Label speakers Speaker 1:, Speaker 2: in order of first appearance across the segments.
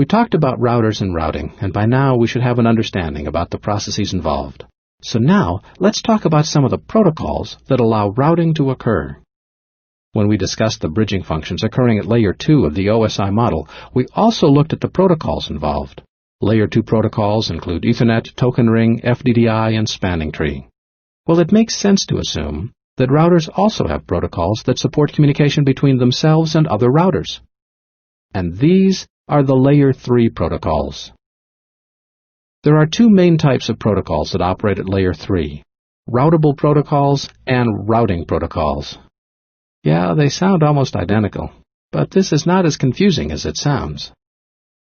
Speaker 1: We talked about routers and routing, and by now we should have an understanding about the processes involved. So now, let's talk about some of the protocols that allow routing to occur. When we discussed the bridging functions occurring at Layer 2 of the OSI model, we also looked at the protocols involved. Layer 2 protocols include Ethernet, Token Ring, FDDI, and Spanning Tree. Well, it makes sense to assume that routers also have protocols that support communication between themselves and other routers. And these are the Layer 3 protocols. There are two main types of protocols that operate at Layer 3, Routable Protocols and Routing Protocols. Yeah, they sound almost identical, but this is not as confusing as it sounds.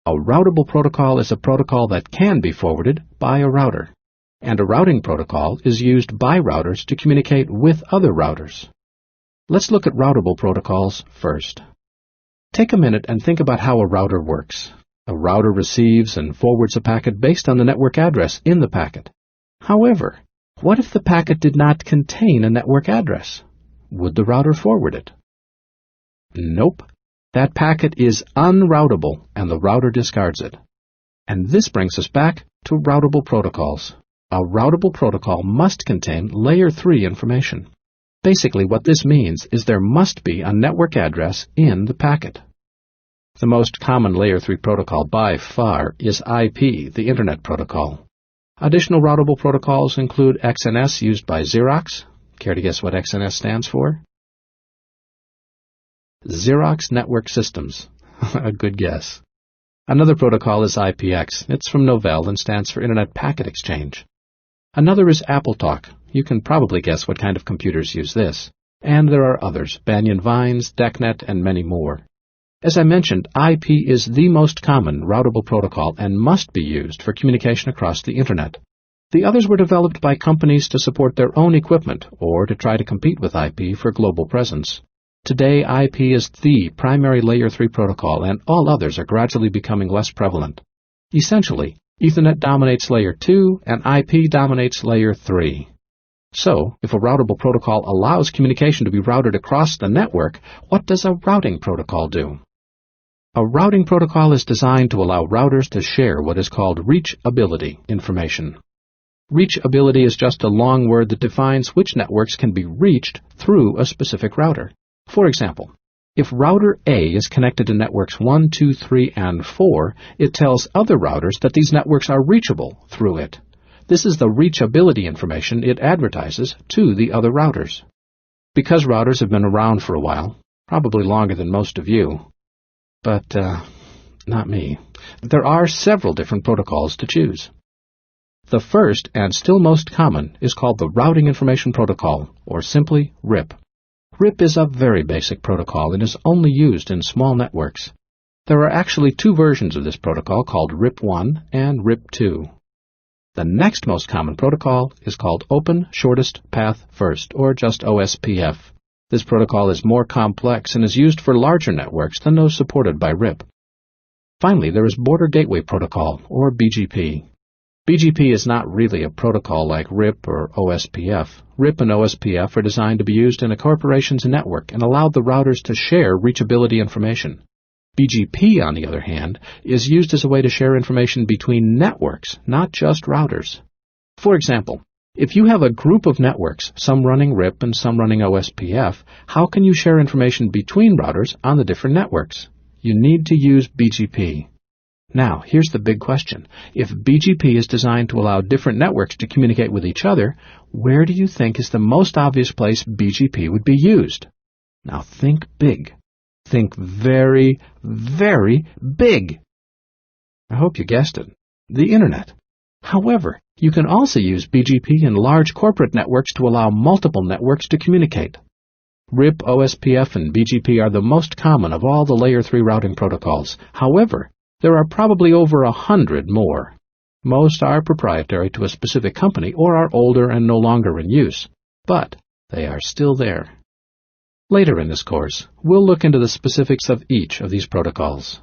Speaker 1: A routable protocol is a protocol that can be forwarded by a router, and a routing protocol is used by routers to communicate with other routers. Let's look at routable protocols first. Take a minute and think about how a router works. A router receives and forwards a packet based on the network address in the packet. However, what if the packet did not contain a network address? Would the router forward it? Nope. That packet is unroutable, and the router discards it. And this brings us back to routable protocols. A routable protocol must contain Layer 3 information. Basically, what this means is there must be a network address in the packet. The most common Layer 3 protocol by far is IP, the Internet Protocol. Additional routable protocols include XNS used by Xerox. Care to guess what XNS stands for? Xerox Network Systems. A good guess. Another protocol is IPX. It's from Novell and stands for Internet Packet Exchange. Another is AppleTalk. You can probably guess what kind of computers use this. And there are others, Banyan Vines, DECnet, and many more. As I mentioned, IP is the most common routable protocol and must be used for communication across the Internet. The others were developed by companies to support their own equipment or to try to compete with IP for global presence. Today, IP is the primary Layer 3 protocol, and all others are gradually becoming less prevalent. Essentially, Ethernet dominates Layer 2 and IP dominates Layer 3. So, if a routable protocol allows communication to be routed across the network, what does a routing protocol do? A routing protocol is designed to allow routers to share what is called reachability information. Reachability is just a long word that defines which networks can be reached through a specific router. For example, if router A is connected to networks 1, 2, 3, and 4, it tells other routers that these networks are reachable through it. This is the reachability information it advertises to the other routers. Because routers have been around for a while, probably longer than most of you, but not me, there are several different protocols to choose. The first, and still most common, is called the Routing Information Protocol, or simply RIP. RIP is a very basic protocol and is only used in small networks. There are actually two versions of this protocol called RIP1 and RIP2. The next most common protocol is called Open Shortest Path First, or just OSPF. This protocol is more complex and is used for larger networks than those supported by RIP. Finally, there is Border Gateway Protocol, or BGP. BGP is not really a protocol like RIP or OSPF. RIP and OSPF are designed to be used in a corporation's network and allow the routers to share reachability information. BGP, on the other hand, is used as a way to share information between networks, not just routers. For example, if you have a group of networks, some running RIP and some running OSPF, how can you share information between routers on the different networks? You need to use BGP. Now, here's the big question. If BGP is designed to allow different networks to communicate with each other, where do you think is the most obvious place BGP would be used? Now think big. Think very, very big. I hope you guessed it. The Internet. However, you can also use BGP in large corporate networks to allow multiple networks to communicate. RIP, OSPF, and BGP are the most common of all the Layer 3 routing protocols. However, there are probably over 100 more. Most are proprietary to a specific company or are older and no longer in use, but they are still there. Later in this course, we'll look into the specifics of each of these protocols.